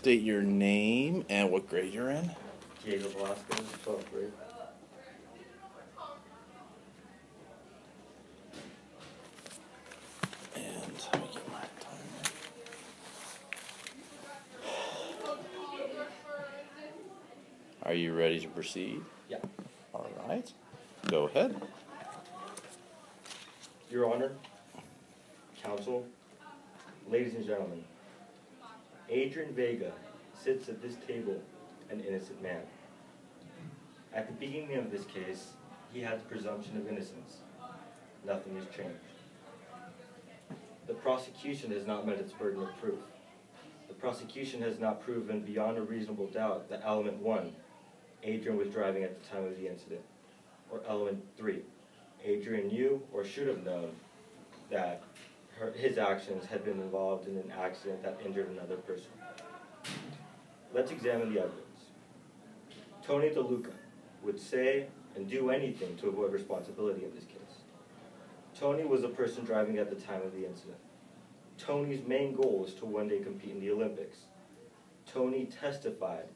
state your name and what grade you're in. Diego Velasquez, 12th grade. And let me get my timer. Are you ready to proceed? Yeah. All right. Go ahead. Your Honor, Counsel, ladies and gentlemen, Adrian Vega sits at this table an innocent man. At the beginning of this case, he had the presumption of innocence. Nothing has changed. The prosecution has not met its burden of proof. The prosecution has not proven beyond a reasonable doubt that element 1, Adrian was driving at the time of the incident, or element 3, Adrian knew or should have known that his actions had been involved in an accident that injured another person. Let's examine the evidence. Tony DeLuca would say and do anything to avoid responsibility in this case. Tony was the person driving at the time of the incident. Tony's main goal is to one day compete in the Olympics. Tony testified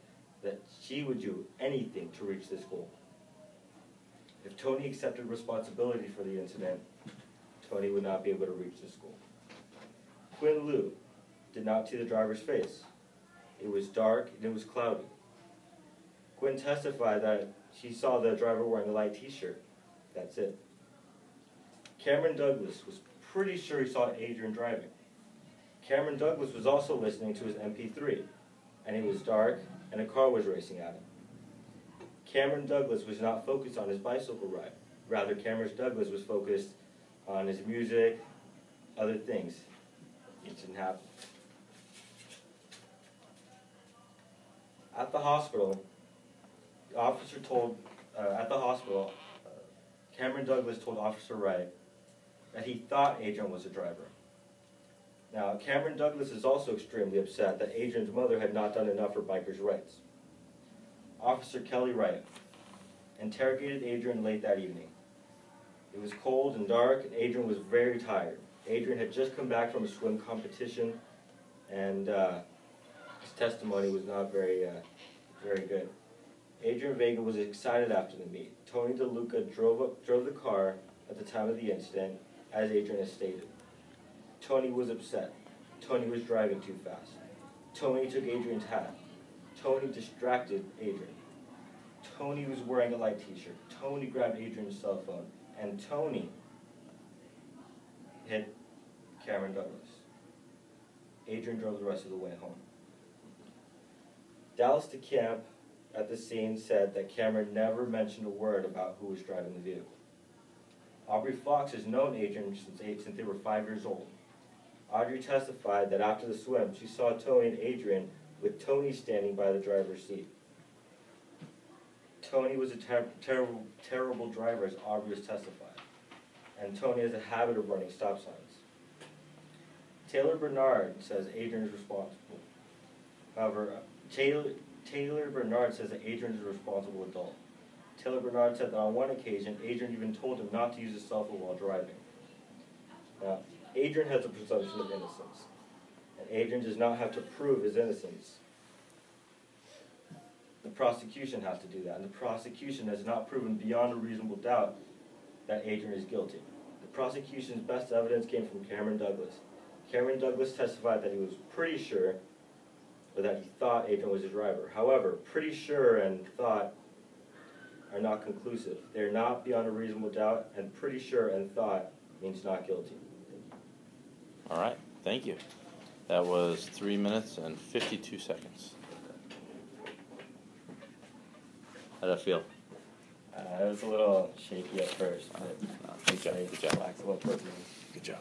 that she would do anything to reach this goal. If Tony accepted responsibility for the incident, Tony would not be able to reach this goal. Quinn Liu did not see the driver's face. It was dark and it was cloudy. Quinn testified that she saw the driver wearing a light t-shirt. That's it. Cameron Douglas was pretty sure he saw Adrian driving. Cameron Douglas was also listening to his MP3, and it was dark and a car was racing at him. Cameron Douglas was not focused on his bicycle ride. Rather, Cameron Douglas was focused on his music, other things. It didn't happen. At the hospital, the officer told, Cameron Douglas told Officer Wright that he thought Adrian was the driver. Now, Cameron Douglas is also extremely upset that Adrian's mother had not done enough for bikers' rights. Officer Kelly Wright interrogated Adrian late that evening. It was cold and dark, and Adrian was very tired. Adrian had just come back from a swim competition, and his testimony was not very good. Adrian Vega was excited after the meet. Tony DeLuca drove the car at the time of the incident, as Adrian has stated. Tony was upset. Tony was driving too fast. Tony took Adrian's hat. Tony distracted Adrian. Tony was wearing a light t-shirt. Tony grabbed Adrian's cell phone. And Tony hit Cameron Douglas. Adrian drove the rest of the way home. Dallas DeCamp at the scene said that Cameron never mentioned a word about who was driving the vehicle. Aubrey Fox has known Adrian since they were 5 years old. Audrey testified that after the swim, she saw Tony and Adrian with Tony standing by the driver's seat. Tony was a terrible driver, as Aubrey has testified, and Tony has a habit of running stop signs. Taylor Bernard says Adrian is responsible. However, Taylor Bernard says that Adrian is a responsible adult. Taylor Bernard said that on one occasion, Adrian even told him not to use his cell phone while driving. Now, Adrian has a presumption of innocence, and Adrian does not have to prove his innocence. The prosecution has to do that, and the prosecution has not proven beyond a reasonable doubt that Adrian is guilty. The prosecution's best evidence came from Cameron Douglas. Cameron Douglas testified that he was pretty sure, or that he thought Adrian was the driver. However, pretty sure and thought are not conclusive. They're not beyond a reasonable doubt, and pretty sure and thought means not guilty. All right. Thank you. That was 3 minutes and 52 seconds. How'd that feel? It was a little shaky at first, but Good job. Good job. Good job. Good job.